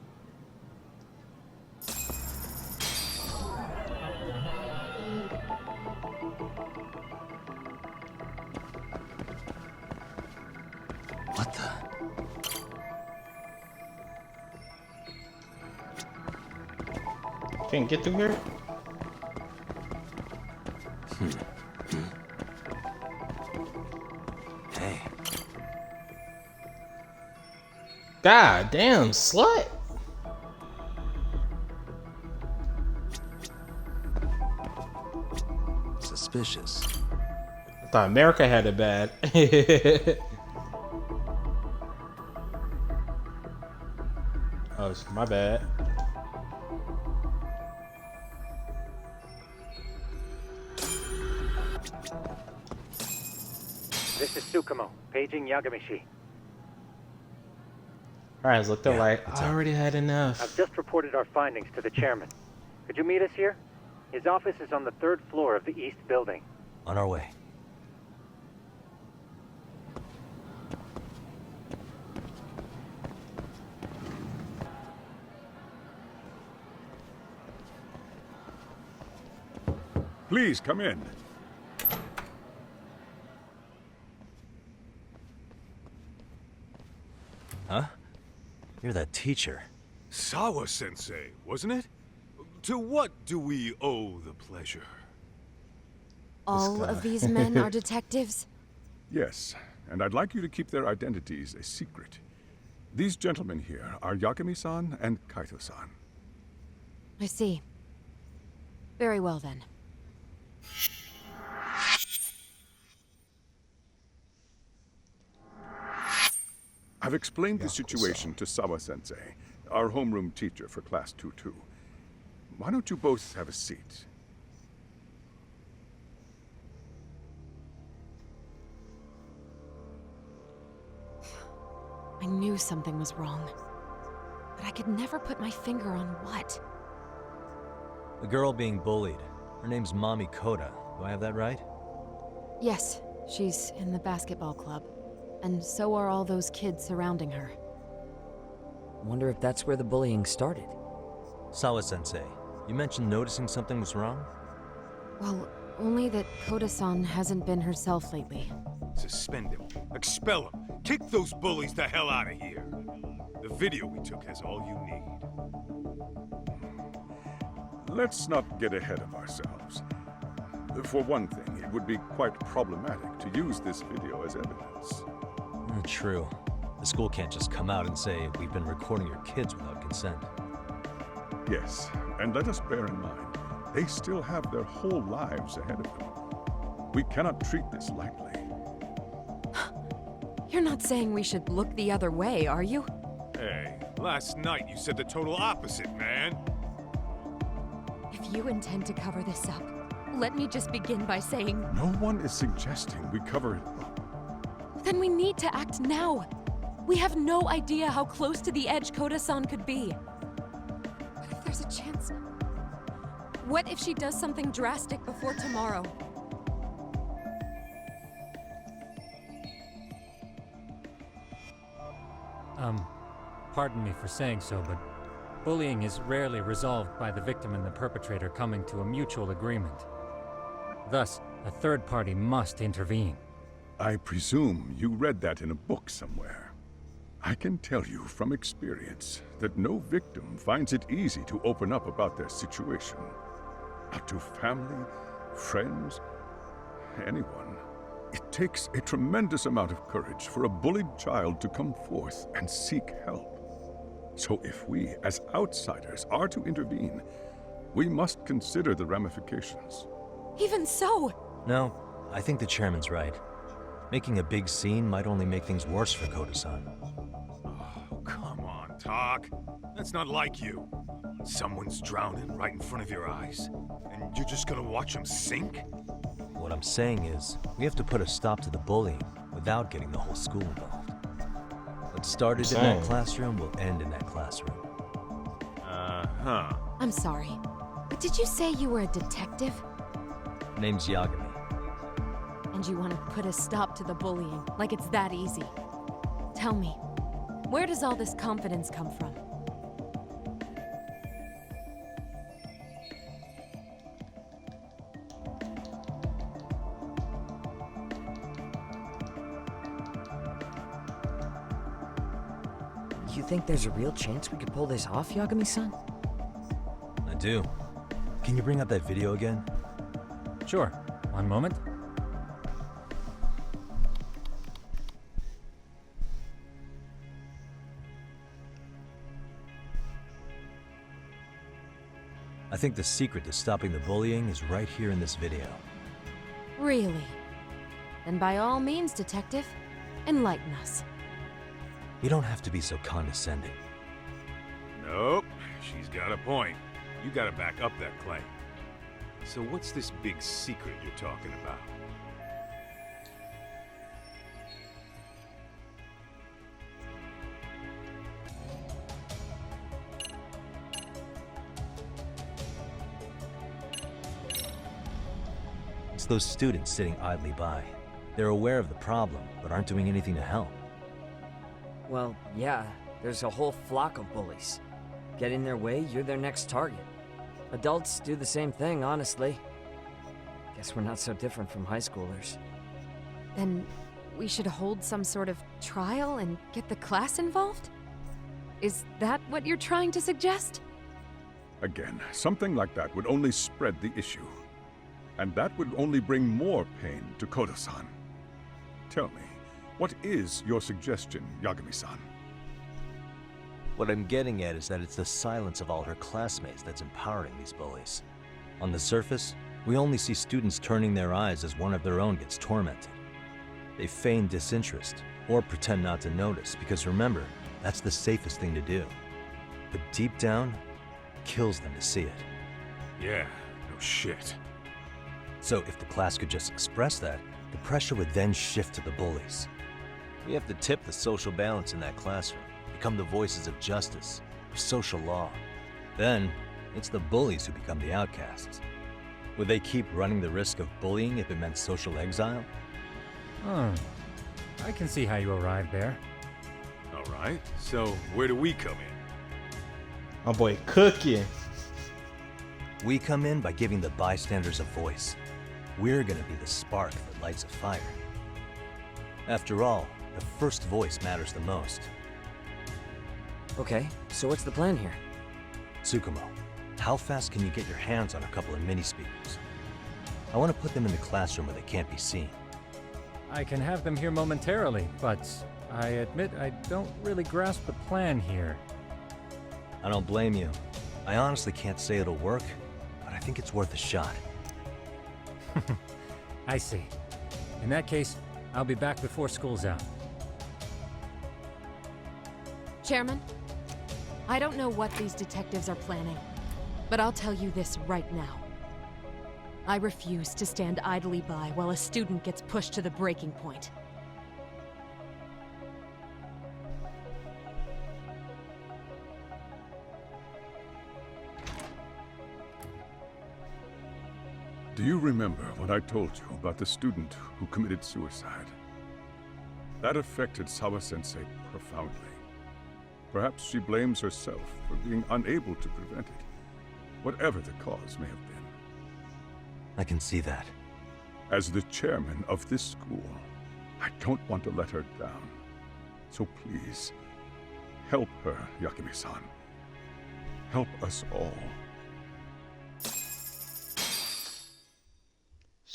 What the? Can't get through here? Hey. God damn, slut! Suspicious. I thought America had it bad. Oh, it's my bad. This is Tsukumo, paging Yagamishi. Alright, looked up like I already had enough. I've just reported our findings to the chairman. Could you meet us here? His office is on the 3rd floor of the east building. On our way. Please come in. Huh? You're that teacher. Sawa-sensei, wasn't it? To what do we owe the pleasure? All of these men are detectives? Yes, and I'd like you to keep their identities a secret. These gentlemen here are Yagami-san and Kaito-san. I see. Very well then. I've explained the situation to Sawa-sensei, our homeroom teacher for Class 2-2. Why don't you both have a seat? I knew something was wrong. But I could never put my finger on what. The girl being bullied. Her name's Mami Koda. Do I have that right? Yes, she's in the basketball club. And so are all those kids surrounding her. Wonder if that's where the bullying started. Sawa-sensei, you mentioned noticing something was wrong? Well, only that Koda-san hasn't been herself lately. Suspend him. Expel him. Kick those bullies the hell out of here. The video we took has all you need. Let's not get ahead of ourselves. For one thing, it would be quite problematic to use this video as evidence. True. The school can't just come out and say, we've been recording your kids without consent. Yes, and let us bear in mind, they still have their whole lives ahead of them. We cannot treat this lightly. You're not saying we should look the other way, are you? Hey, last night you said the total opposite, man. If you intend to cover this up, let me just begin by saying... No one is suggesting we cover it up. Then we need to act now. We have no idea how close to the edge Koda-san could be. What if there's a chance? What if she does something drastic before tomorrow? Pardon me for saying so, but bullying is rarely resolved by the victim and the perpetrator coming to a mutual agreement. Thus, a third party must intervene. I presume you read that in a book somewhere. I can tell you from experience that no victim finds it easy to open up about their situation. not to family, friends, anyone. It takes a tremendous amount of courage for a bullied child to come forth and seek help. So if we, as outsiders, are to intervene, we must consider the ramifications. Even so! No, I think the chairman's right. Making a big scene might only make things worse for Koto-san. Oh, come on, Talk. That's not like you. Someone's drowning right in front of your eyes, and you're just gonna watch them sink? What I'm saying is, we have to put a stop to the bullying without getting the whole school involved. What started in that classroom will end in that classroom. Uh-huh. I'm sorry, but did you say you were a detective? Name's Yagami. And you want to put a stop to the bullying, like it's that easy. Tell me, where does all this confidence come from? You think there's a real chance we could pull this off, Yagami-san? I do. Can you bring up that video again? Sure. One moment. I think the secret to stopping the bullying is right here in this video. Really? Then by all means, detective, enlighten us. You don't have to be so condescending. Nope, she's got a point. You gotta back up that claim. So what's this big secret you're talking about? It's those students sitting idly by. They're aware of the problem, but aren't doing anything to help. Well, yeah, there's a whole flock of bullies. Get in their way, you're their next target. Adults do the same thing, honestly. Guess we're not so different from high schoolers. Then we should hold some sort of trial and get the class involved? Is that what you're trying to suggest? Again, something like that would only spread the issue. And that would only bring more pain to Koto-san. Tell me, what is your suggestion, Yagami-san? What I'm getting at is that it's the silence of all her classmates that's empowering these bullies. On the surface, we only see students turning their eyes as one of their own gets tormented. They feign disinterest, or pretend not to notice, because remember, that's the safest thing to do. But deep down, it kills them to see it. Yeah, no shit. So if the class could just express that, the pressure would then shift to the bullies. We have to tip the social balance in that classroom, become the voices of justice, of social law. Then, it's the bullies who become the outcasts. Would they keep running the risk of bullying if it meant social exile? I can see how you arrived there. All right, so where do we come in? My boy cooking. We come in by giving the bystanders a voice. We're gonna be the spark that lights a fire. After all, the first voice matters the most. Okay, so what's the plan here? Tsukumo, how fast can you get your hands on a couple of mini-speakers? I want to put them in the classroom where they can't be seen. I can have them here momentarily, but I admit I don't really grasp the plan here. I don't blame you. I honestly can't say it'll work, but I think it's worth a shot. I see. In that case, I'll be back before school's out. Chairman, I don't know what these detectives are planning, but I'll tell you this right now. I refuse to stand idly by while a student gets pushed to the breaking point. Do you remember what I told you about the student who committed suicide? That affected Sawa-sensei profoundly. Perhaps she blames herself for being unable to prevent it, whatever the cause may have been. I can see that. As the chairman of this school, I don't want to let her down. So please, help her, Yagami-san. Help us all.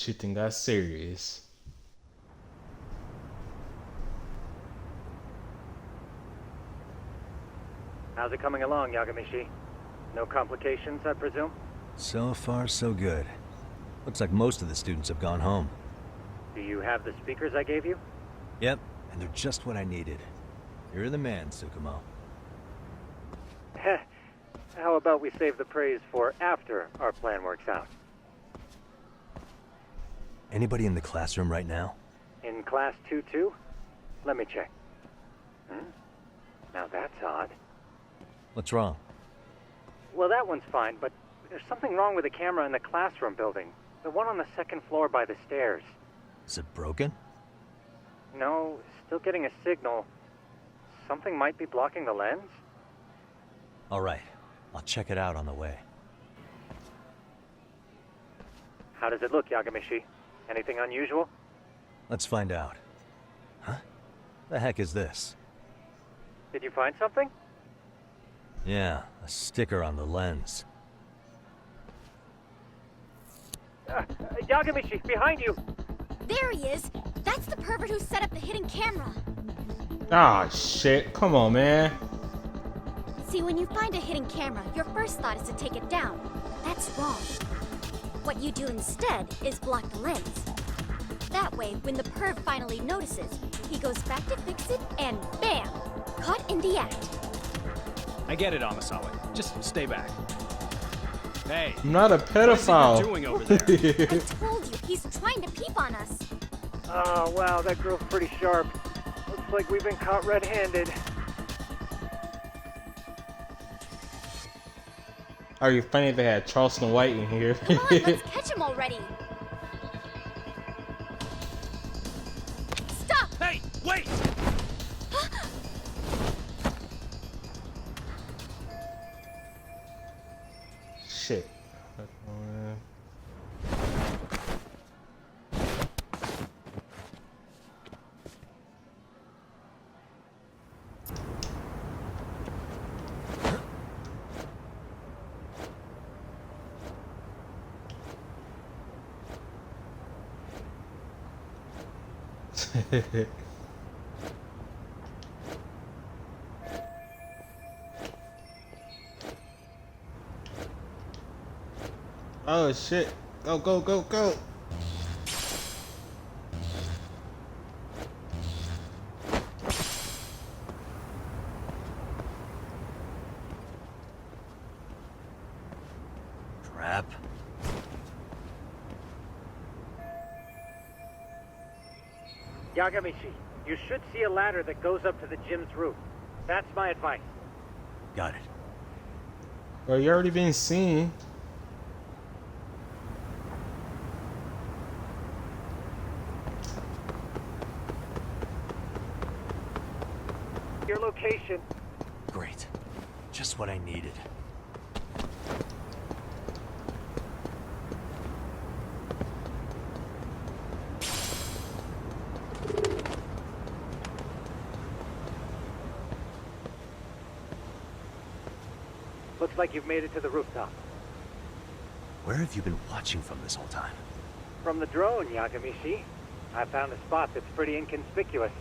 Shit got serious. How's it coming along, Yagamishi? No complications, I presume? So far, so good. Looks like most of the students have gone home. Do you have the speakers I gave you? Yep, and they're just what I needed. You're the man, Tsukumo. Heh. How about we save the praise for after our plan works out? Anybody in the classroom right now? In class 2-2? Let me check. Now that's odd. What's wrong? Well, that one's fine, but there's something wrong with the camera in the classroom building. The one on the second floor by the stairs. Is it broken? No, still getting a signal. Something might be blocking the lens? All right, I'll check it out on the way. How does it look, Yagamishi? Anything unusual? Let's find out. Huh? The heck is this? Did you find something? Yeah, a sticker on the lens. Yagamishi, behind you! There he is! That's the pervert who set up the hidden camera! Ah, shit. Come on, man. See, when you find a hidden camera, your first thought is to take it down. That's wrong. What you do instead is block the lens. That way, when the perv finally notices, he goes back to fix it and bam! Caught in the act. I get it, Amasawa. Just stay back. Hey, I'm not a pedophile. What is it you're doing over there? I told you, he's trying to peep on us. Oh, wow, that girl's pretty sharp. Looks like we've been caught red-handed. Are you funny if they had Charleston White in here? Come on, let's catch him already. Stop! Hey, wait! Shit. Oh shit. Go, go, go, go. Crap. Yagamishi, you should see a ladder that goes up to the gym's roof. That's my advice. Got it. Well, you already been seen. Your location. Great. Just what I needed. Looks like you've made it to the rooftop. Where have you been watching from this whole time? From the drone, Yagamishi. I found a spot that's pretty inconspicuous.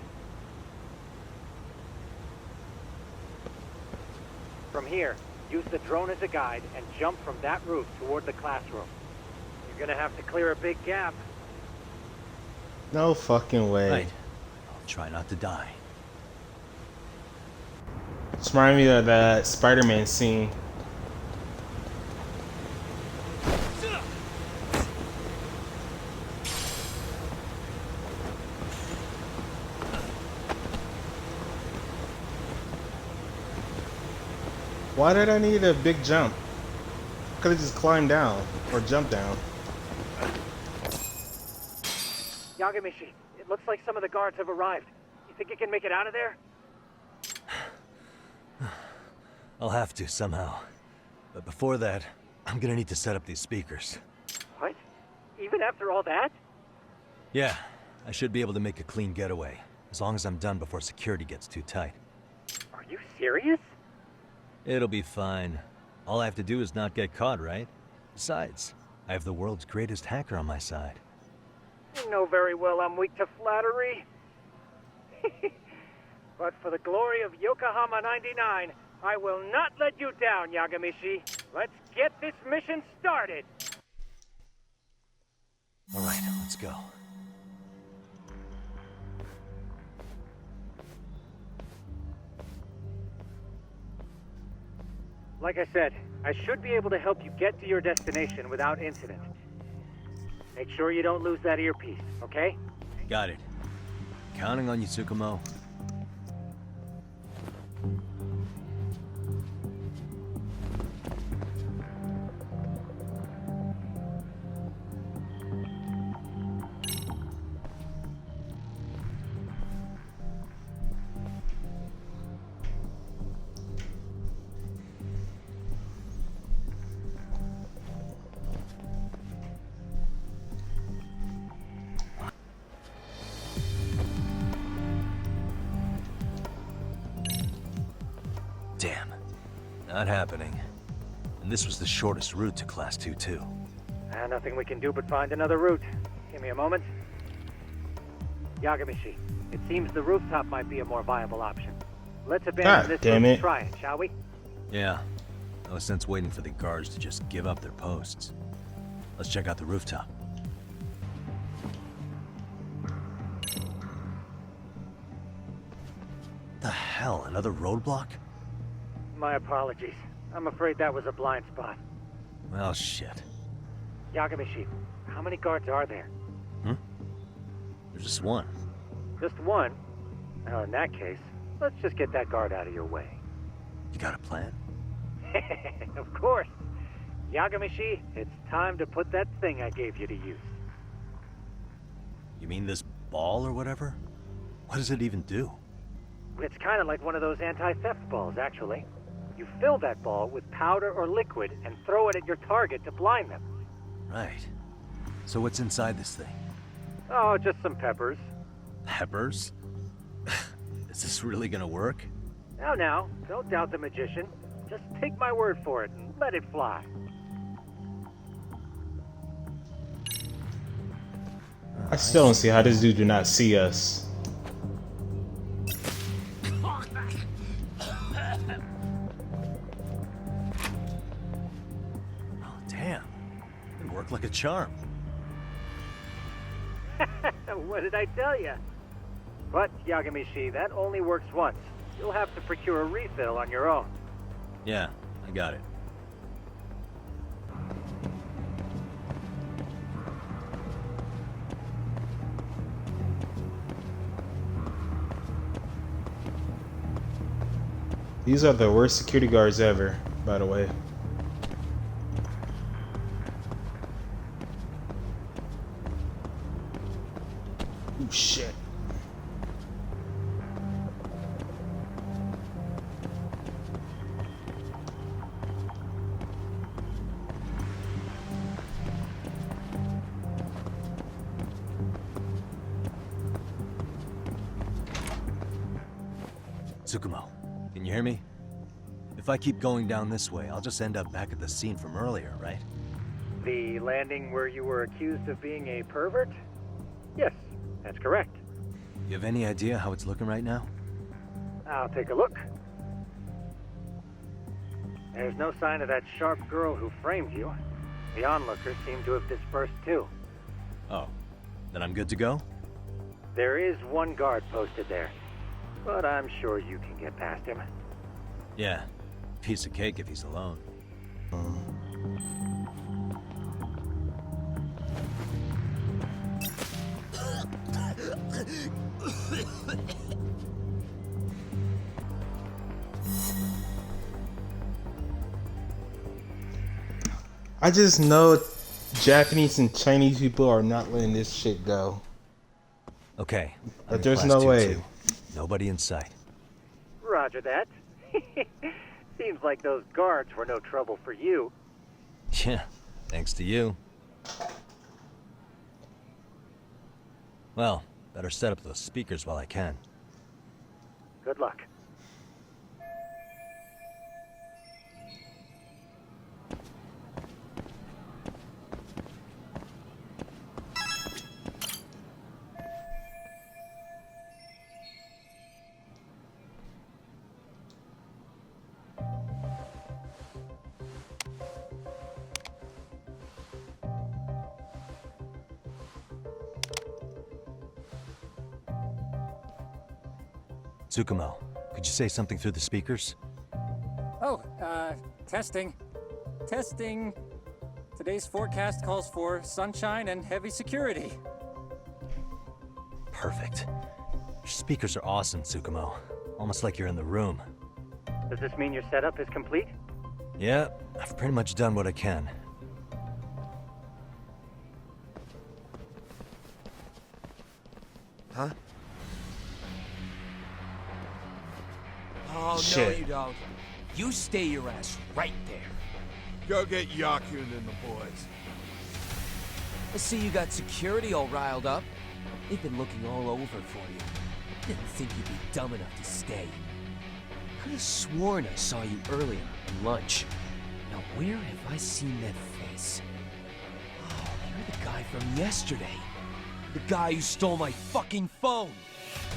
From here, use the drone as a guide and jump from that roof toward the classroom. You're gonna have to clear a big gap. No fucking way. Right. I'll try not to die. It's reminding me of that Spider-Man scene. Why did I need a big jump? Could have just climbed down or jumped down. Yagamishi, it looks like some of the guards have arrived. You think you can make it out of there? I'll have to somehow. But before that, I'm gonna need to set up these speakers. What? Even after all that? Yeah, I should be able to make a clean getaway, as long as I'm done before security gets too tight. Are you serious? It'll be fine. All I have to do is not get caught, right? Besides, I have the world's greatest hacker on my side. You know very well I'm weak to flattery. But for the glory of Yokohama 99, I will not let you down, Yagamishi. Let's get this mission started. All right, let's go. Like I said, I should be able to help you get to your destination without incident. Make sure you don't lose that earpiece, okay? Got it. Counting on you, Tsukumo. Damn. Not happening. And this was the shortest route to Class 2, too. Nothing we can do but find another route. Give me a moment. Yagamishi, it seems the rooftop might be a more viable option. Let's abandon this route and try it, shall we? Yeah. No sense waiting for the guards to just give up their posts. Let's check out the rooftop. The hell? Another roadblock? My apologies. I'm afraid that was a blind spot. Well, shit. Yagamishi, how many guards are there? There's just one. Just one? Well, in that case, let's just get that guard out of your way. You got a plan? Of course. Yagamishi, it's time to put that thing I gave you to use. You mean this ball or whatever? What does it even do? It's kind of like one of those anti-theft balls, actually. You fill that ball with powder or liquid and throw it at your target to blind them. Right. So what's inside this thing? Oh, just some peppers. Peppers? Is this really gonna work? Now, don't doubt the magician. Just take my word for it and let it fly. I still don't see how this dude do not see us. Oh, damn. It worked like a charm. What did I tell you? But, Yagamishi, that only works once. You'll have to procure a refill on your own. Yeah, I got it. These are the worst security guards ever, by the way. Oh shit. Tsukumo, can you hear me? If I keep going down this way, I'll just end up back at the scene from earlier, right? The landing where you were accused of being a pervert? Yes, that's correct. You have any idea how it's looking right now? I'll take a look. There's no sign of that sharp girl who framed you. The onlookers seem to have dispersed too. Oh, then I'm good to go? There is one guard posted there, but I'm sure you can get past him. Yeah, piece of cake if he's alone. I just know Japanese and Chinese people are not letting this shit go. Okay. But there's no way. Nobody in sight. Roger that. Seems like those guards were no trouble for you. Yeah, thanks to you. Well, better set up those speakers while I can. Good luck. Tsukumo, could you say something through the speakers? Oh, testing. Testing. Today's forecast calls for sunshine and heavy security. Perfect. Your speakers are awesome, Tsukumo. Almost like you're in the room. Does this mean your setup is complete? Yeah, I've pretty much done what I can. Huh? Oh, Shit. no you don't. You stay your ass right there. Go get Yakun and the boys. I see you got security all riled up. They've been looking all over for you. Didn't think you'd be dumb enough to stay. Could have sworn I saw you earlier at lunch. Now where have I seen that face? Oh, you're the guy from yesterday. The guy who stole my fucking phone.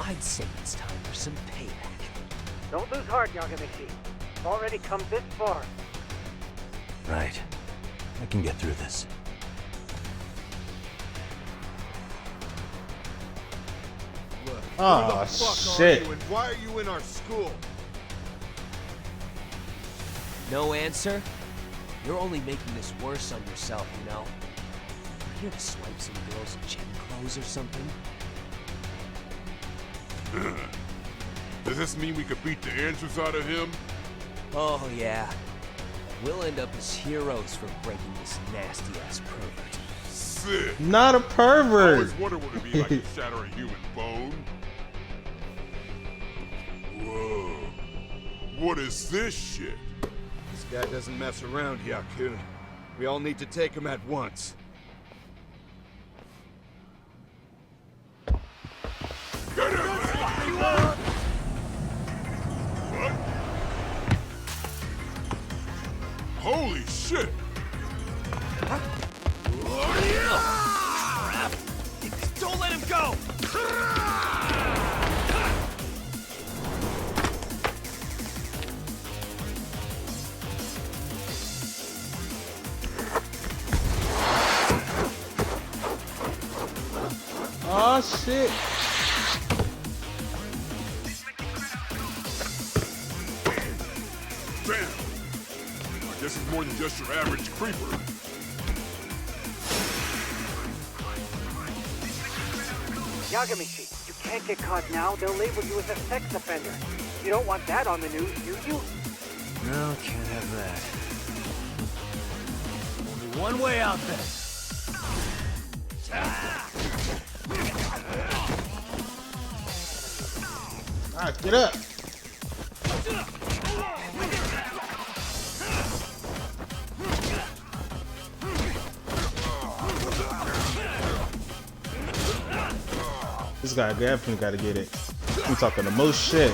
I'd say it's time for some payback. Don't lose heart, Yagamishi. You've already come this far. Right. I can get through this. Look, Oh, who the fuck shit. are you and why are you in our school? No answer? You're only making this worse on yourself, you know? You're here to swipe some girls in gym clothes or something? Does this mean we could beat the answers out of him? Oh, yeah. We'll end up as heroes for breaking this nasty-ass pervert. Sick. Not a I pervert. always wondered what it'd be like to shatter a human bone. Whoa. What is this shit? This guy doesn't mess around, Yakun. We all need to take him at once. Get him! What? Holy shit! Crap! Don't let him go! Oh shit. Damn! I guess it's more than just your average creeper. Yagamishi, you can't get caught now. They'll label you as a sex offender. You don't want that on the news, do you? No, can't have that. Only one way out then. Alright, get up. This guy definitely gotta get it. I'm talking the most shit.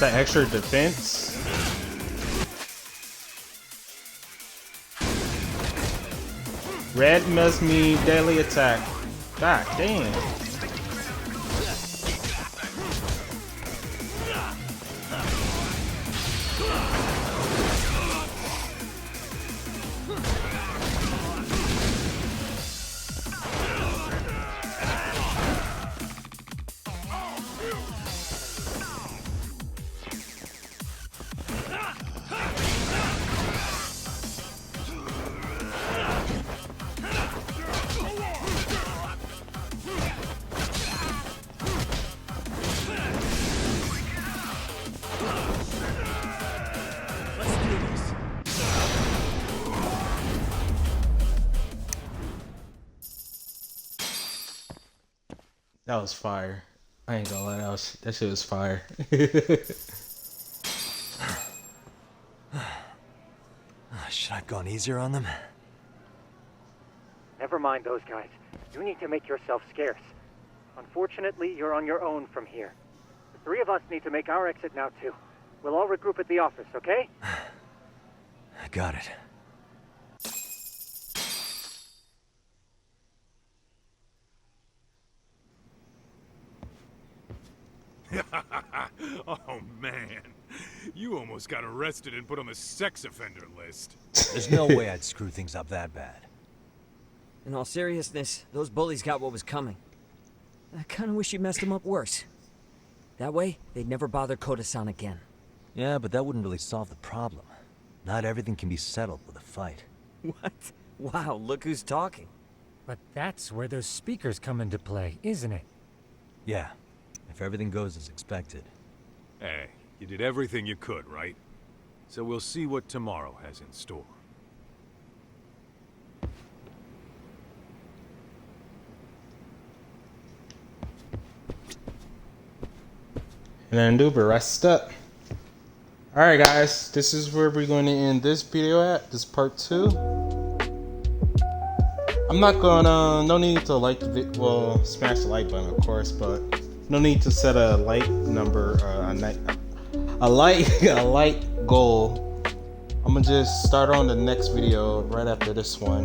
It's that extra defense. Red must mean deadly attack. God damn. That was fire. I ain't gonna lie, that shit was fire. Should I have gone easier on them? Never mind those guys. You need to make yourself scarce. Unfortunately, you're on your own from here. The three of us need to make our exit now, too. We'll all regroup at the office, okay? I got it. Oh man, you almost got arrested and put on the sex offender list. There's no way I'd screw things up that bad. In all seriousness, those bullies got what was coming. I kinda wish you messed them up worse. That way, they'd never bother Koda-san again. Yeah, but that wouldn't really solve the problem. Not everything can be settled with a fight. What? Wow, look who's talking. But that's where those speakers come into play, isn't it? Yeah, if everything goes as expected. Hey, you did everything you could, right? So we'll see what tomorrow has in store. And then Uber, rest up. Alright guys, this is where we're going to end this video at. This is part 2. I'm not gonna, no need to like the video, well, smash the like button of course, but no need to set a like number, a like goal. I'm gonna just start on the next video right after this one.